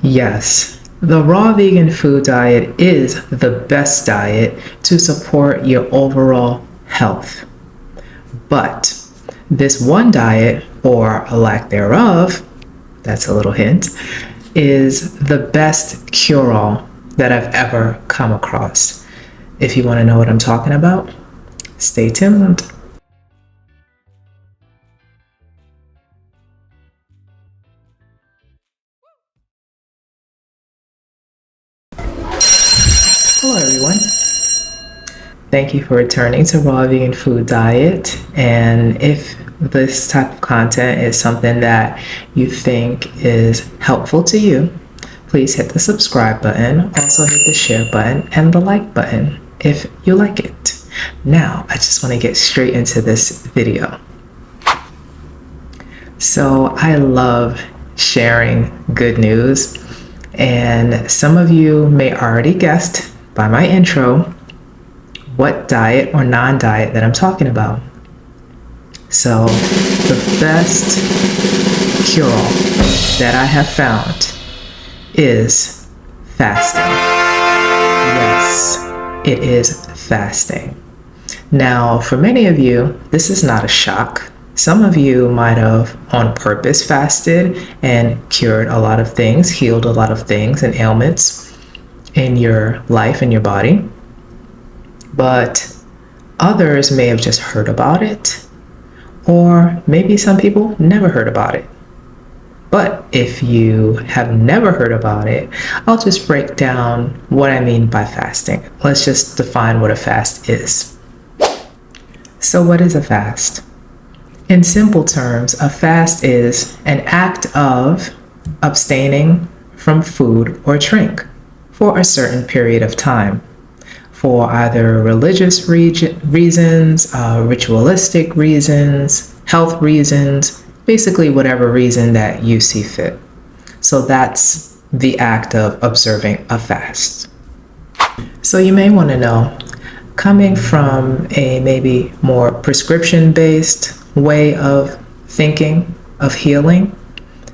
Yes, the raw vegan food diet is the best diet to support your overall health. But this one diet, or a lack thereof, that's a little hint, is the best cure-all that I've ever come across. If you want to know what I'm talking about, stay tuned. Hello everyone. Thank you for returning to Raw Vegan Food Diet. And if this type of content is something that you think is helpful to you, please hit the subscribe button, also hit the share button and the like button if you like it. Now, I just want to get straight into this video. So I love sharing good news, and some of you may already guessed by my intro what diet or non-diet that I'm talking about. So the best cure-all that I have found is fasting. Yes, it is fasting. Now, for many of you, this is not a shock. Some of you might have on purpose fasted and cured a lot of things, healed a lot of things and ailments in your life and your body. But others may have just heard about it, or maybe some people never heard about it. But if you have never heard about it, I'll just break down what I mean by fasting. Let's just define what a fast is. So what is a fast? In simple terms, a fast is an act of abstaining from food or drink for a certain period of time, for either religious reasons, ritualistic reasons, health reasons, basically whatever reason that you see fit. So that's the act of observing a fast. So you may want to know, coming from a maybe more prescription-based way of thinking of healing,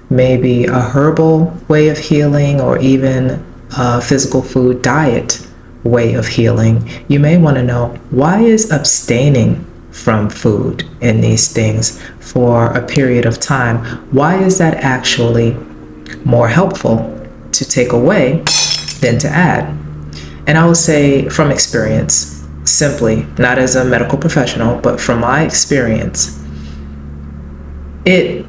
maybe a herbal way of healing, or even a physical food diet way of healing, you may want to know, why is abstaining from food and these things for a period of time, why is that actually more helpful to take away than to add? And I will say from experience, simply, not as a medical professional, but from my experience, it,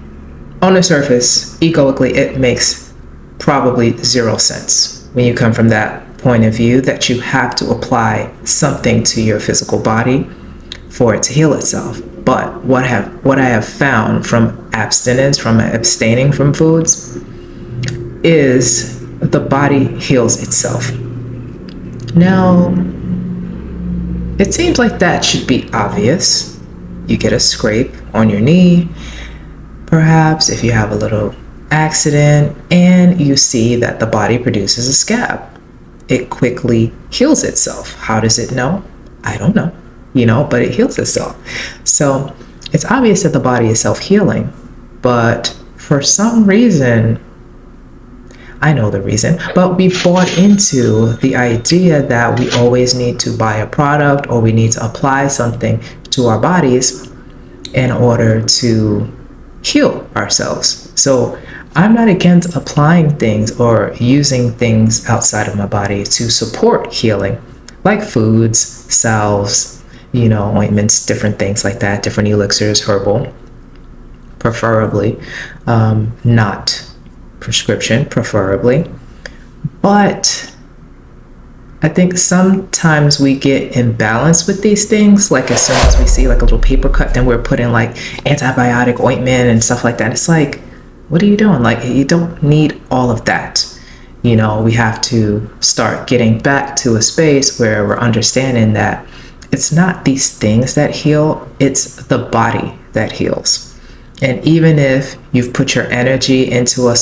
on the surface, egoically, it makes probably zero sense when you come from that point of view that you have to apply something to your physical body for it to heal itself. But what I have found from abstinence, from abstaining from foods, is the body heals itself. Now, it seems like that should be obvious. You get a scrape on your knee, perhaps if you have a little accident, and you see that the body produces a scab. It quickly heals itself. How does it know? I don't know, but it heals itself. So it's obvious that the body is self-healing, but for some reason, I know the reason, but we bought into the idea that we always need to buy a product or we need to apply something to our bodies in order to heal ourselves. So I'm not against applying things or using things outside of my body to support healing, like foods, salves, ointments, different things like that, different elixirs, herbal, preferably, not prescription, preferably. But I think sometimes we get imbalanced with these things. Like as soon as we see like a little paper cut, then we're putting like antibiotic ointment and stuff like that. It's like, what are you doing? Like, you don't need all of that. We have to start getting back to a space where we're understanding that it's not these things that heal, it's the body that heals. And even if you've put your energy into a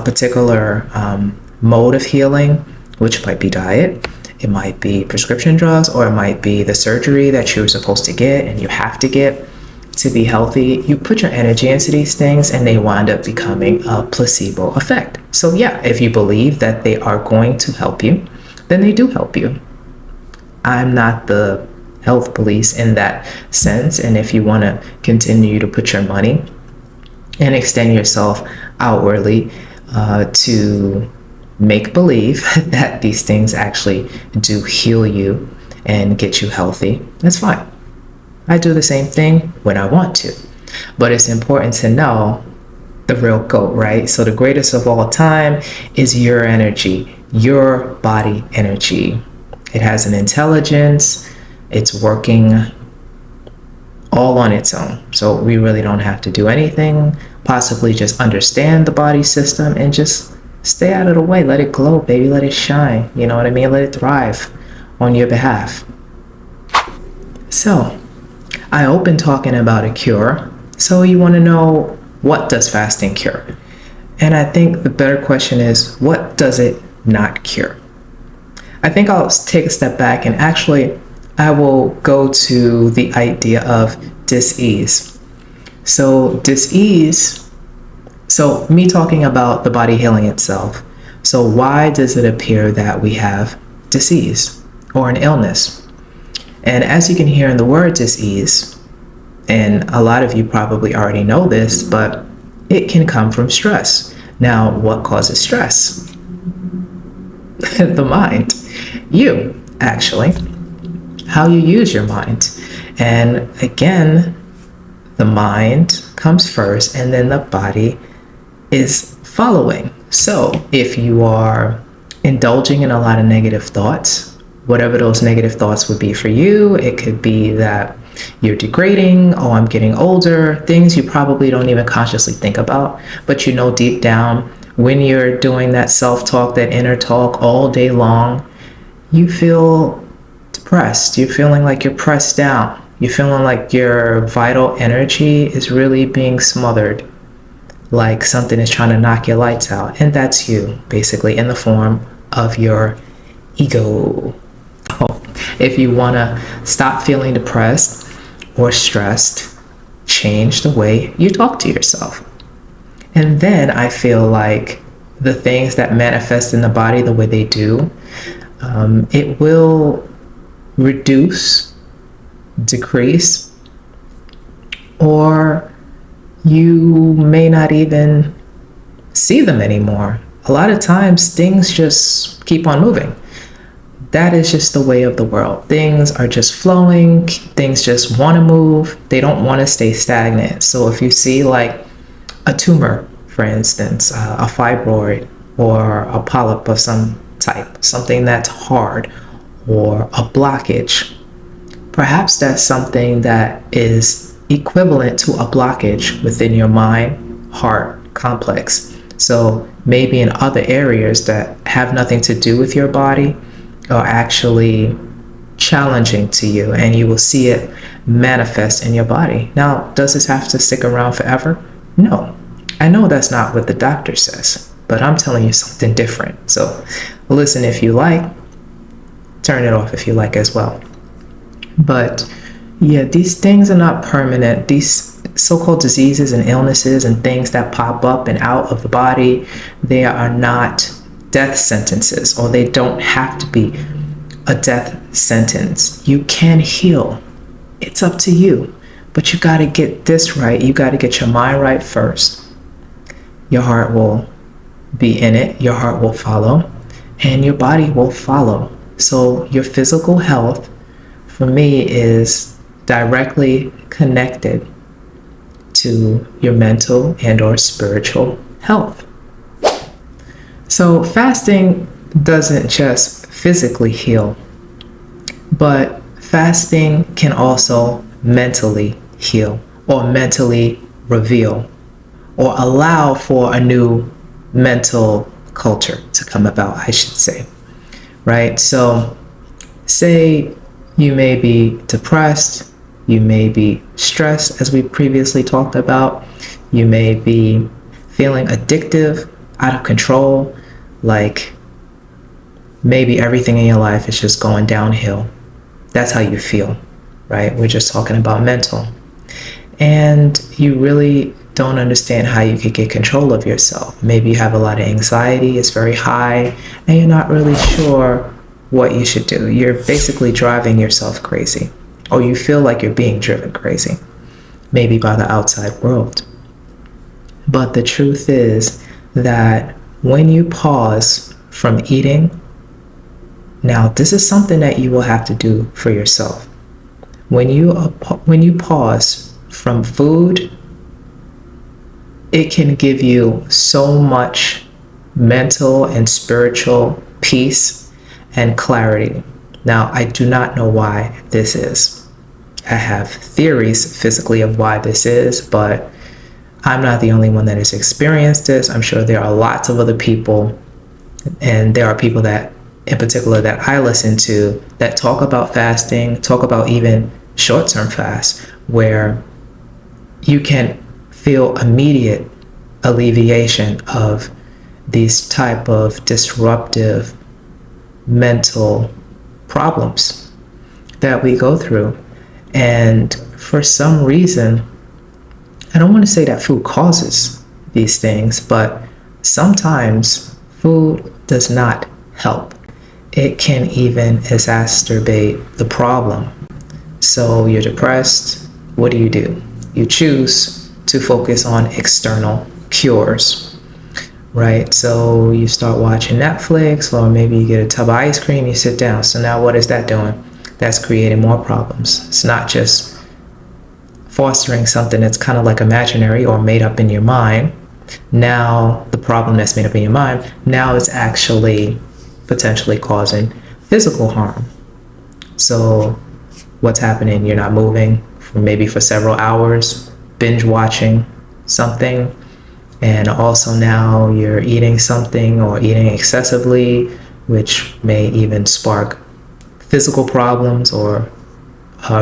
particular mode of healing, which might be diet, it might be prescription drugs, or it might be the surgery that you're supposed to get and you have to get, to be healthy, you put your energy into these things and they wind up becoming a placebo effect. So yeah, if you believe that they are going to help you, then they do help you. I'm not the health police in that sense. And if you want to continue to put your money and extend yourself outwardly to make believe that these things actually do heal you and get you healthy, that's fine. I do the same thing when I want to. But it's important to know the real GOAT, right? So the greatest of all time is your energy, your body energy. It has an intelligence. It's working all on its own. So we really don't have to do anything, possibly just understand the body system and just stay out of the way. Let it glow, baby. Let it shine. You know what I mean? Let it thrive on your behalf. So I opened talking about a cure. So you want to know, what does fasting cure? And I think the better question is, what does it not cure? I think I'll take a step back and actually I will go to the idea of dis-ease. So dis-ease, so me talking about the body healing itself. So why does it appear that we have disease or an illness? And as you can hear in the word dis-ease, and a lot of you probably already know this, but it can come from stress. Now, what causes stress? The mind. You, actually. How you use your mind. And again, the mind comes first and then the body is following. So if you are indulging in a lot of negative thoughts, whatever those negative thoughts would be for you, it could be that you're degrading, oh, I'm getting older, things you probably don't even consciously think about, but you know deep down when you're doing that self-talk, that inner talk all day long, you feel depressed. You're feeling like you're pressed down. You're feeling like your vital energy is really being smothered, like something is trying to knock your lights out. And that's you, basically, in the form of your ego. Oh, if you want to stop feeling depressed or stressed, change the way you talk to yourself. And then I feel like the things that manifest in the body the way they do, it will reduce, decrease, or you may not even see them anymore. A lot of times things just keep on moving. That is just the way of the world. Things are just flowing. Things just want to move. They don't want to stay stagnant. So if you see like a tumor, for instance, a fibroid or a polyp of some type, something that's hard, or a blockage, perhaps that's something that is equivalent to a blockage within your mind, heart complex. So maybe in other areas that have nothing to do with your body are actually challenging to you, and you will see it manifest in your body. Now, does this have to stick around forever? No. I know that's not what the doctor says, but I'm telling you something different. So listen if you like, turn it off if you like as well. But yeah, these things are not permanent. These so-called diseases and illnesses and things that pop up and out of the body, they are not death sentences, or they don't have to be a death sentence. You can heal. It's up to you. But you got to get this right. You got to get your mind right first. Your heart will be in it. Your heart will follow, and your body will follow. So your physical health, for me, is directly connected to your mental and or spiritual health. So fasting doesn't just physically heal, but fasting can also mentally heal, or mentally reveal, or allow for a new mental culture to come about, I should say, right? So say you may be depressed, you may be stressed, as we previously talked about, you may be feeling addictive, out of control, like maybe everything in your life is just going downhill. That's how you feel, right? We're just talking about mental. and you really don't understand how you could get control of yourself. Maybe you have a lot of anxiety, it's very high, and you're not really sure what you should do. You're basically driving yourself crazy, or you feel like you're being driven crazy, maybe by the outside world. But the truth is that when you pause from eating, now this is something that you will have to do for yourself. When you pause from food, it can give you so much mental and spiritual peace and clarity. Now, I do not know why this is. I have theories physically of why this is, but I'm not the only one that has experienced this. I'm sure there are lots of other people, and there are people that, in particular, that I listen to that talk about fasting, talk about even short-term fasts, where you can feel immediate alleviation of these type of disruptive mental problems that we go through. And for some reason, I don't want to say that food causes these things, but sometimes food does not help. It can even exacerbate the problem. So you're depressed, what do? You choose to focus on external cures, right? So you start watching Netflix, or maybe you get a tub of ice cream, you sit down. So now what is that doing? That's creating more problems. It's not just fostering something that's kind of like imaginary or made up in your mind. Now the problem that's made up in your mind, now it's actually potentially causing physical harm. So what's happening? You're not moving for several hours, binge watching something, and also now you're eating something or eating excessively, which may even spark physical problems or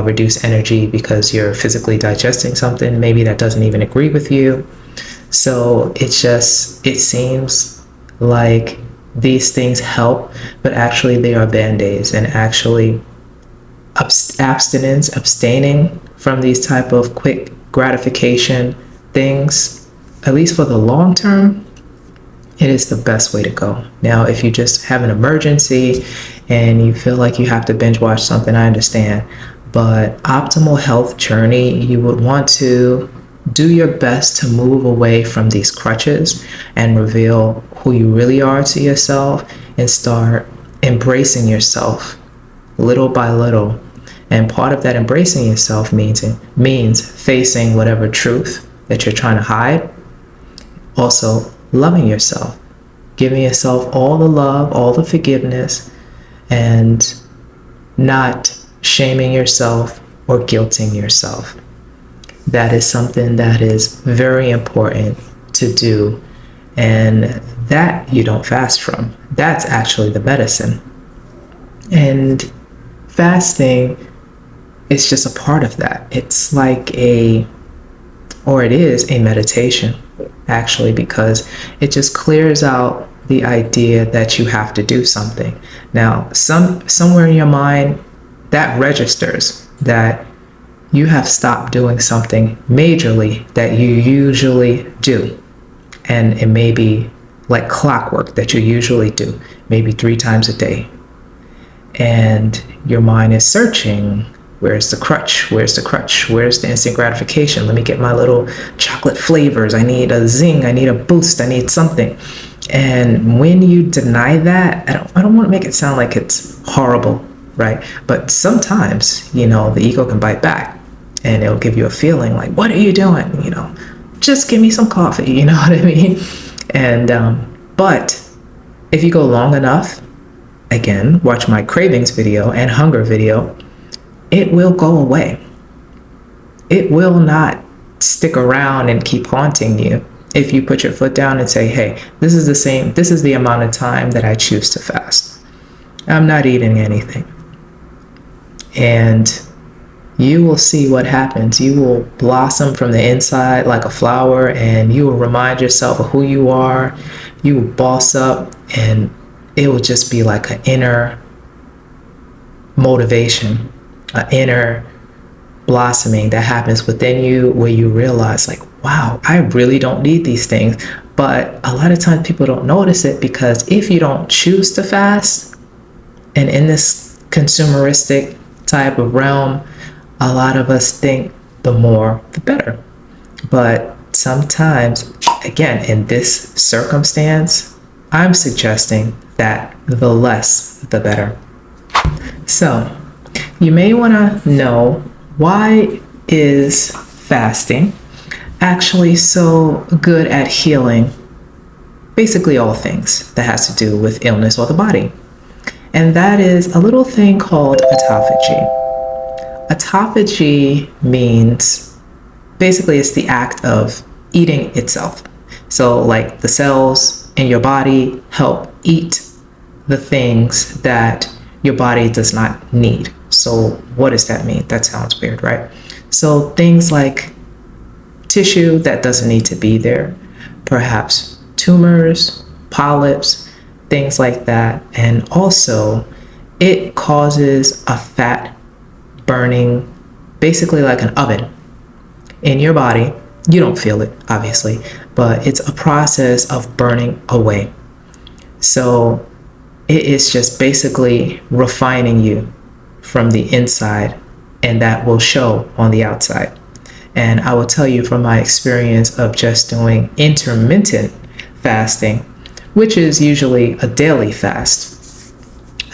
reduce energy because you're physically digesting something maybe that doesn't even agree with you. So it seems like these things help, but actually they are band-aids, and actually abstaining from these type of quick gratification things, at least for the long term, it is the best way to go. Now, if you just have an emergency and you feel like you have to binge watch something, I understand. But optimal health journey, you would want to do your best to move away from these crutches and reveal who you really are to yourself, and start embracing yourself little by little. And part of that embracing yourself means facing whatever truth that you're trying to hide. Also, loving yourself, giving yourself all the love, all the forgiveness, and not shaming yourself or guilting yourself. That is something that is very important to do, and that you don't fast from. That's actually the medicine. And fasting is just a part of that. It's like it is a meditation, actually, because it just clears out the idea that you have to do something. Now, somewhere in your mind, that registers that you have stopped doing something majorly that you usually do. And it may be like clockwork that you usually do, maybe 3 times a day. And your mind is searching, where's the crutch? Where's the crutch? Where's the instant gratification? Let me get my little chocolate flavors. I need a zing. I need a boost. I need something. And when you deny that, I don't want to make it sound like it's horrible, right? But sometimes, the ego can bite back, and it'll give you a feeling like, what are you doing? Just give me some coffee, you know what I mean? And, but if you go long enough, again, watch my cravings video and hunger video, it will go away. It will not stick around and keep haunting you if you put your foot down and say, hey, this is the amount of time that I choose to fast. I'm not eating anything. And you will see what happens. You will blossom from the inside like a flower, and you will remind yourself of who you are. You will boss up, and it will just be like an inner motivation, an inner blossoming that happens within you where you realize like, wow, I really don't need these things. But a lot of times people don't notice it, because if you don't choose to fast, and in this consumeristic type of realm, a lot of us think the more the better. But sometimes, again, in this circumstance, I'm suggesting that the less the better. So you may want to know, why is fasting actually so good at healing basically all things that has to do with illness or the body? And that is a little thing called autophagy. Autophagy means basically it's the act of eating itself. So like the cells in your body help eat the things that your body does not need. So what does that mean? That sounds weird, right? So things like tissue that doesn't need to be there, perhaps tumors, polyps, things like that. And also it causes a fat burning, basically like an oven in your body. You don't feel it, obviously, but it's a process of burning away. So it is just basically refining you from the inside, and that will show on the outside. And I will tell you from my experience of just doing intermittent fasting, which is usually a daily fast.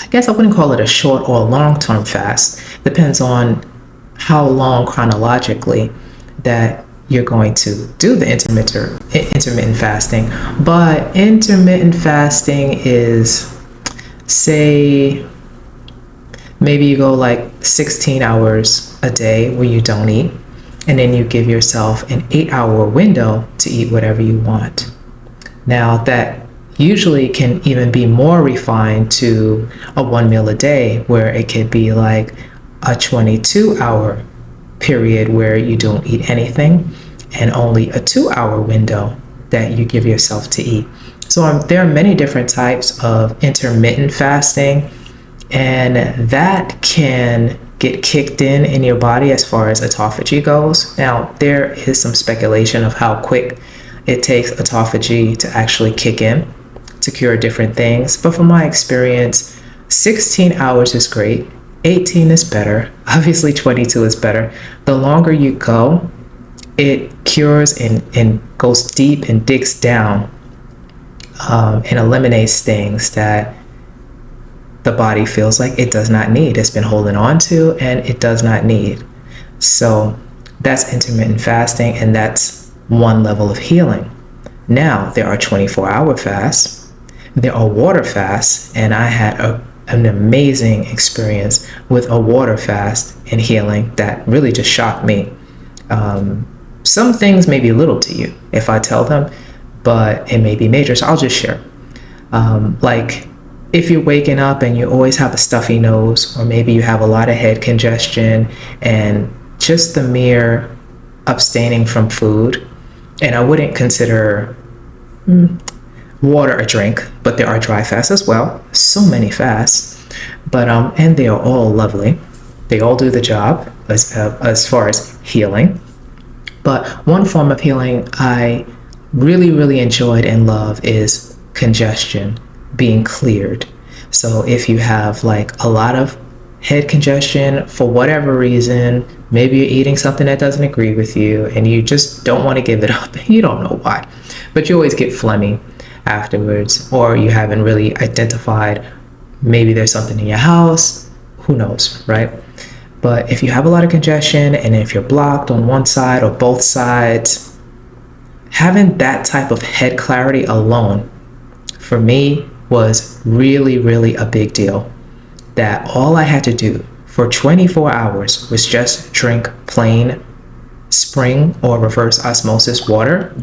I guess I wouldn't call it a short or long-term fast. Depends on how long chronologically that you're going to do the intermittent fasting. But intermittent fasting is, say, maybe you go like 16 hours a day where you don't eat, and then you give yourself an 8-hour window to eat whatever you want. Now that usually can even be more refined to a 1 meal a day, where it could be like a 22-hour period where you don't eat anything, and only a 2-hour window that you give yourself to eat. So there are many different types of intermittent fasting, and that can get kicked in your body as far as autophagy goes. Now, there is some speculation of how quick it takes autophagy to actually kick in to cure different things. But from my experience, 16 hours is great. 18 is better. Obviously, 22 is better. The longer you go, it cures and goes deep and digs down and eliminates things that the body feels like it does not need. It's been holding on to and it does not need. So that's intermittent fasting, and that's one level of healing. Now, there are 24-hour fasts. There are water fasts, and I had an amazing experience with a water fast and healing that really just shocked me. Some things may be little to you if I tell them, but it may be major, so I'll just share. Like if you're waking up and you always have a stuffy nose, or maybe you have a lot of head congestion, and just the mere abstaining from food, and I wouldn't consider water a drink, but there are dry fasts as well. So many fasts, but and they are all lovely. They all do the job as far as healing. But one form of healing I really, really enjoyed and love is congestion being cleared. So if you have like a lot of head congestion for whatever reason, maybe you're eating something that doesn't agree with you and you just don't want to give it up, you don't know why, but you always get phlegmy afterwards, or you haven't really identified, maybe there's something in your house, who knows, right? But if you have a lot of congestion, and if you're blocked on one side or both sides, having that type of head clarity alone, for me, was really, really a big deal. That all I had to do for 24 hours was just drink plain spring or reverse osmosis water.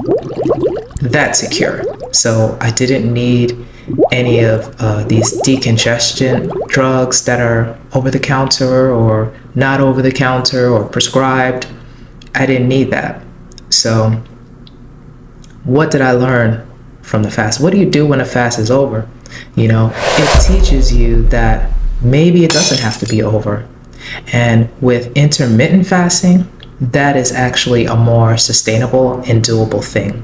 That's a cure. So I didn't need any of these decongestion drugs that are over the counter or not over the counter or prescribed. I didn't need that. So what did I learn from the fast? What do you do when a fast is over? You know, it teaches you that maybe it doesn't have to be over. And with intermittent fasting, that is actually a more sustainable and doable thing.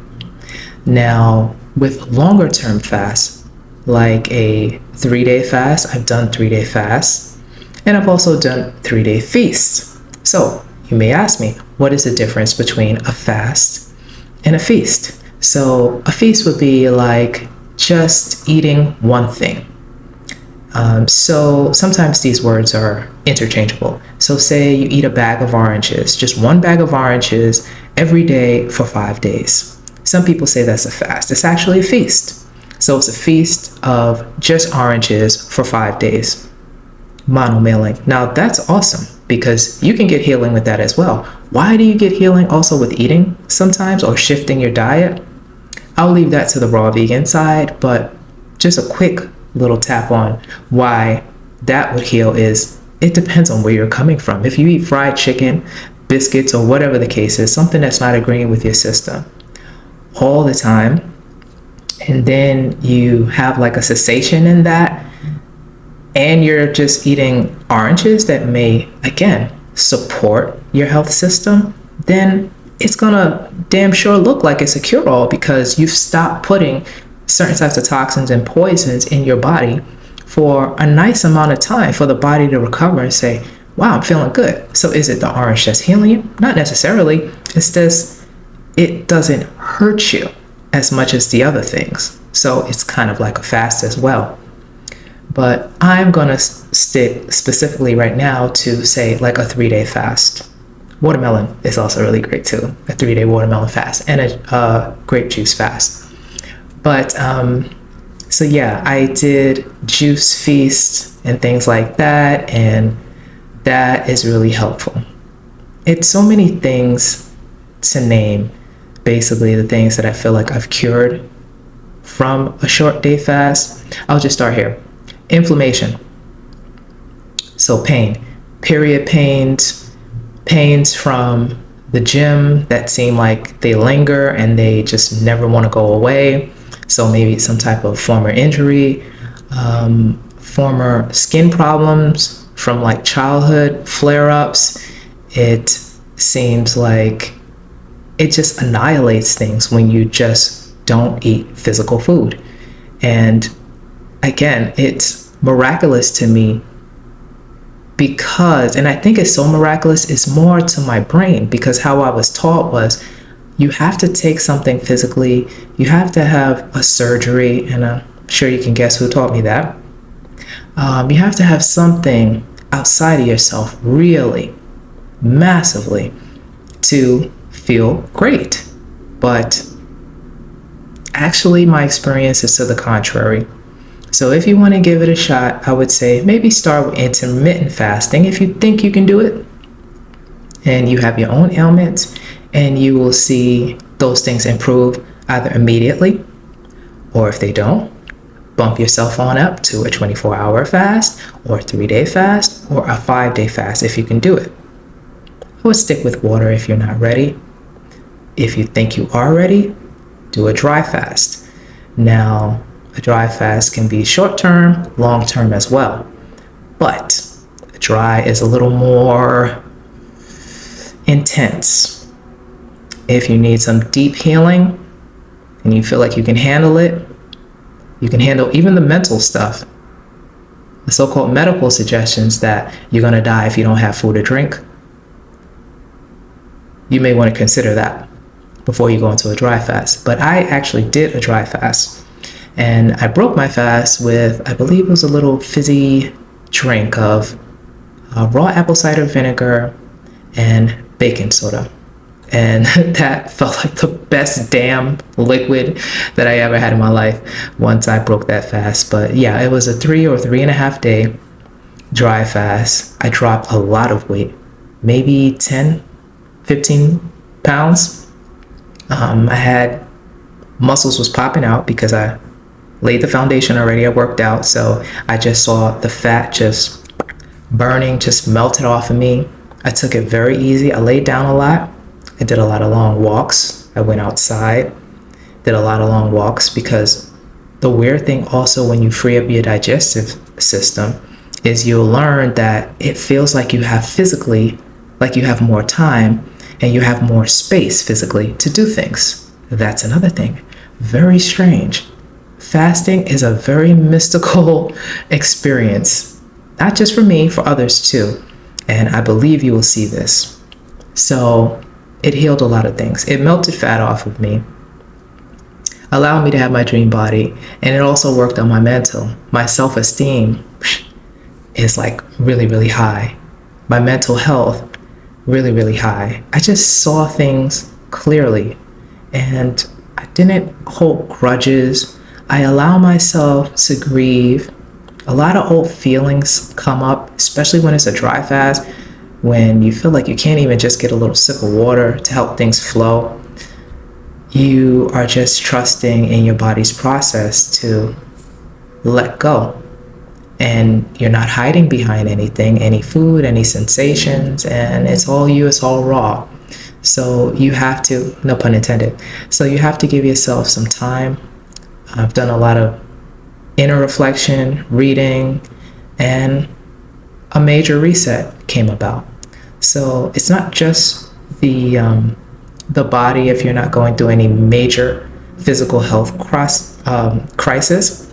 Now, with longer term fasts, like a 3-day fast, I've done 3-day fasts, and I've also done 3-day feasts. So you may ask me, what is the difference between a fast and a feast? So a feast would be like just eating one thing. So sometimes these words are interchangeable. So say you eat a bag of oranges, just one bag of oranges every day for 5 days. Some people say that's a fast. It's actually a feast. So it's a feast of just oranges for 5 days. Mono-mealing. Now that's awesome because you can get healing with that as well. Why do you get healing also with eating sometimes or shifting your diet? I'll leave that to the raw vegan side, but just a quick little tap on why that would heal is it depends on where you're coming from. If you eat fried chicken, biscuits, or whatever the case is, something that's not agreeing with your system all the time, and then you have like a cessation in that, and you're just eating oranges that may, again, support your health system, then it's gonna damn sure look like it's a cure-all because you've stopped putting certain types of toxins and poisons in your body for a nice amount of time for the body to recover and say, wow, I'm feeling good. So is it the orange that's healing you? Not necessarily. It's just, it doesn't hurt you as much as the other things. So it's kind of like a fast as well. But I'm gonna stick specifically right now to say like a 3-day fast. Watermelon is also really great too, a 3-day watermelon fast and a grape juice fast. But so yeah, I did juice feast and things like that, and that is really helpful. It's so many things to name, basically the things that I feel like I've cured from a short day fast. I'll just start here. Inflammation. So pain, period pains, pains from the gym that seem like they linger and they just never want to go away. So maybe some type of former injury, former skin problems from like childhood flare-ups. It seems like it just annihilates things when you just don't eat physical food. And again, it's miraculous to me because, and I think it's so miraculous, it's more to my brain because how I was taught was you have to take something physically, you have to have a surgery, and I'm sure you can guess who taught me that. You have to have something outside of yourself really massively to feel great. But actually my experience is to the contrary. So if you want to give it a shot, I would say maybe start with intermittent fasting if you think you can do it and you have your own ailments, and you will see those things improve either immediately, or if they don't, bump yourself on up to a 24-hour fast or a 3-day fast or a 5-day fast if you can do it. I would stick with water if you're not ready. If you think you are ready, do a dry fast. Now, a dry fast can be short-term, long-term as well. But dry is a little more intense. If you need some deep healing and you feel like you can handle it, you can handle even the mental stuff, the so-called medical suggestions that you're going to die if you don't have food or drink. You may want to consider that before you go into a dry fast. But I actually did a dry fast, and I broke my fast with, I believe it was a little fizzy drink of raw apple cider vinegar and baking soda. And that felt like the best damn liquid that I ever had in my life once I broke that fast. But yeah, it was a 3 or 3.5 day dry fast. I dropped a lot of weight, maybe 10, 15 pounds. I had muscles was popping out because I laid the foundation already. I worked out. So I just saw the fat just burning, just melted off of me. I took it very easy. I laid down a lot. I did a lot of long walks. I went outside, did a lot of long walks, because the weird thing also when you free up your digestive system is you'll learn that it feels like you have physically, like you have more time and you have more space physically to do things. That's another thing. Very strange. Fasting is a very mystical experience, not just for me, for others too. And I believe you will see this. So it healed a lot of things. It melted fat off of me, allowed me to have my dream body, and it also worked on my mental. My self-esteem is like really, really high. My mental health, really, really high. I just saw things clearly, and I didn't hold grudges. I allow myself to grieve. A lot of old feelings come up, especially when it's a dry fast, when you feel like you can't even just get a little sip of water to help things flow. You are just trusting in your body's process to let go. And you're not hiding behind anything, any food, any sensations, and it's all you, it's all raw. So you have to, no pun intended, so you have to give yourself some time. I've done a lot of inner reflection, reading, and a major reset came about. So it's not just the body if you're not going through any major physical health crisis.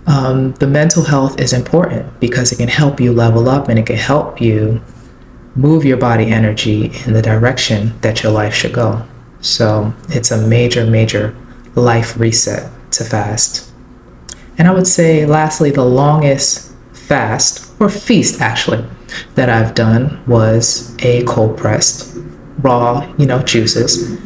The mental health is important because it can help you level up and it can help you move your body energy in the direction that your life should go. So it's a major, major life reset to fast. And I would say, lastly, the longest fast, or feast actually, that I've done was a cold pressed, raw, juices,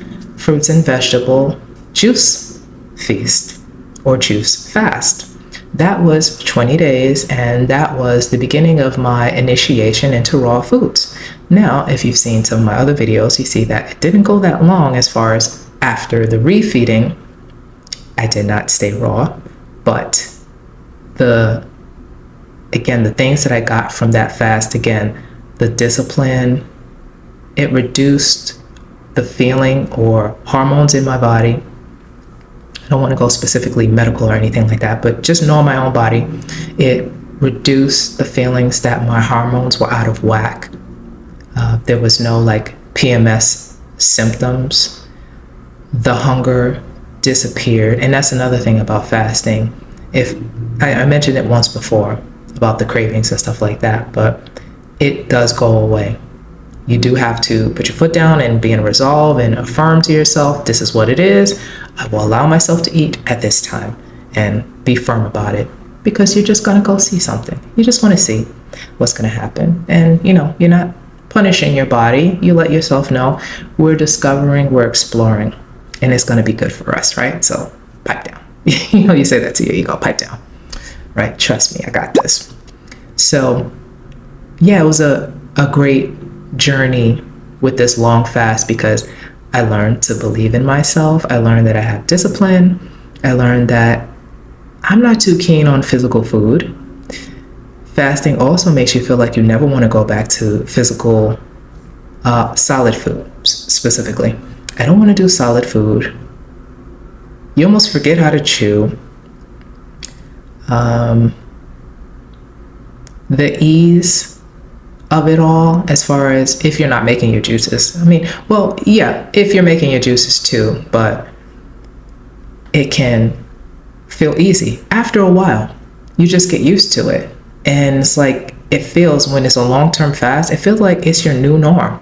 fruits and vegetable juice feast or juice fast. That was 20 days, and that was the beginning of my initiation into raw foods. Now, if you've seen some of my other videos, you see that it didn't go that long as far as after the refeeding. I did not stay raw, but the things that I got from that fast, the discipline, it reduced the feeling or hormones in my body. I don't want to go specifically medical or anything like that, but just knowing my own body, it reduced the feelings that my hormones were out of whack. There was no PMS symptoms. The hunger disappeared. And that's another thing about fasting. If I mentioned it once before about the cravings and stuff like that, but it does go away. You do have to put your foot down and be in resolve and affirm to yourself, this is what it is. I will allow myself to eat at this time, and be firm about it, because you're just going to go see something. You just want to see what's going to happen. And, you're not punishing your body. You let yourself know we're discovering, we're exploring, and it's going to be good for us, right? So pipe down. You say that to your ego, pipe down, right? Trust me, I got this. So yeah, it was a great journey with this long fast, because I learned to believe in myself. I learned that I have discipline. I learned that I'm not too keen on physical food. Fasting also makes you feel like you never want to go back to physical solid food specifically. I don't want to do solid food. You almost forget how to chew. The ease of it all, as far as if you're not making your juices. If you're making your juices too, but it can feel easy. After a while, you just get used to it. And it's like, it feels, when it's a long-term fast, it feels like it's your new norm.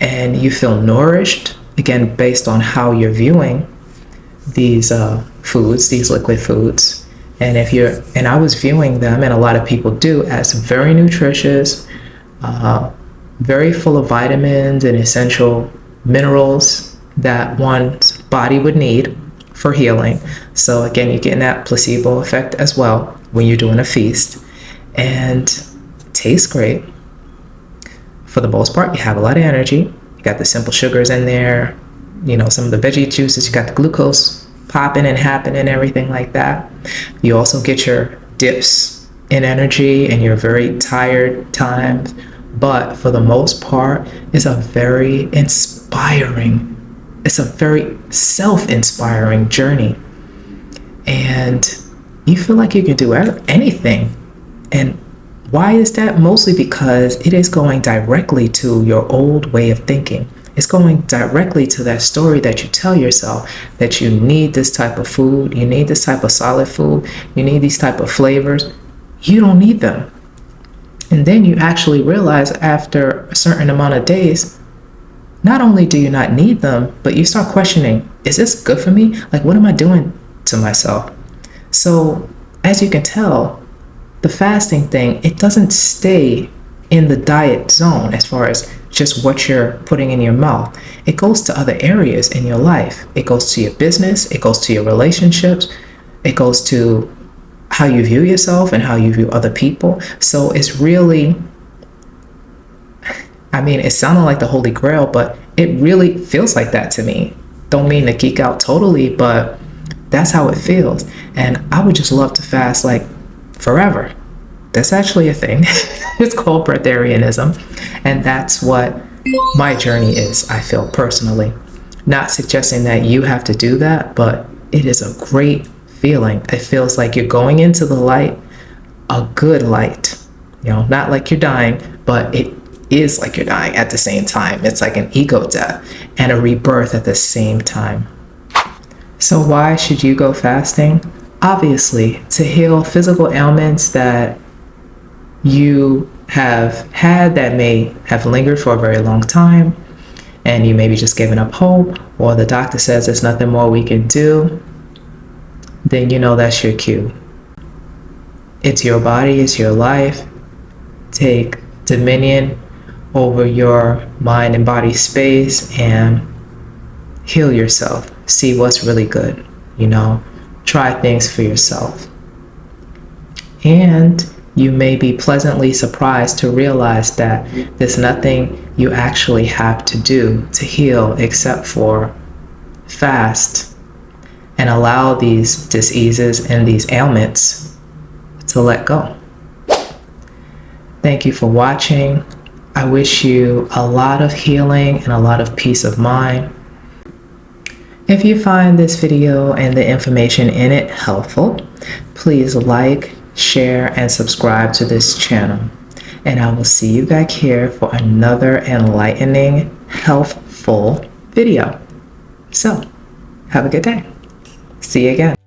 And you feel nourished, again, based on how you're viewing these foods, these liquid foods. And I was viewing them, and a lot of people do, as very nutritious, very full of vitamins and essential minerals that one's body would need for healing. So again, you're getting that placebo effect as well when you're doing a feast, and it tastes great. For the most part, you have a lot of energy. You got the simple sugars in there, some of the veggie juices, you got the glucose popping and happening and everything like that. You also get your dips in energy and your very tired times. But for the most part, it's a very self-inspiring journey. And you feel like you can do anything And why is that? Mostly because it is going directly to your old way of thinking. It's going directly to that story that you tell yourself, that you need this type of food, you need this type of solid food, you need these type of flavors. You don't need them. And then you actually realize after a certain amount of days, not only do you not need them, but you start questioning, is this good for me? Like, what am I doing to myself? So as you can tell, the fasting thing, it doesn't stay in the diet zone as far as just what you're putting in your mouth. It goes to other areas in your life. It goes to your business. It goes to your relationships. It goes to how you view yourself and how you view other people. So it's really, I mean, it sounded like the Holy Grail, but it really feels like that to me. Don't mean to geek out totally, but that's how it feels. And I would just love to fast like forever. That's actually a thing. It's called Breatharianism. And that's what my journey is, I feel personally. Not suggesting that you have to do that, but it is a great feeling. It feels like you're going into the light, a good light. You know, not like you're dying, but it is like you're dying at the same time. It's like an ego death and a rebirth at the same time. So why should you go fasting? Obviously, to heal physical ailments that you have had that may have lingered for a very long time, and you maybe just given up hope, or the doctor says there's nothing more we can do, then you know that's your cue. It's your body, it's your life. Take dominion over your mind and body space and heal yourself. See what's really good, you know. Try things for yourself. And you may be pleasantly surprised to realize that there's nothing you actually have to do to heal except for fast and allow these diseases and these ailments to let go. Thank you for watching. I wish you a lot of healing and a lot of peace of mind. If you find this video and the information in it helpful, please like, share, and subscribe to this channel. And I will see you back here for another enlightening, healthful video. So, have a good day. See you again.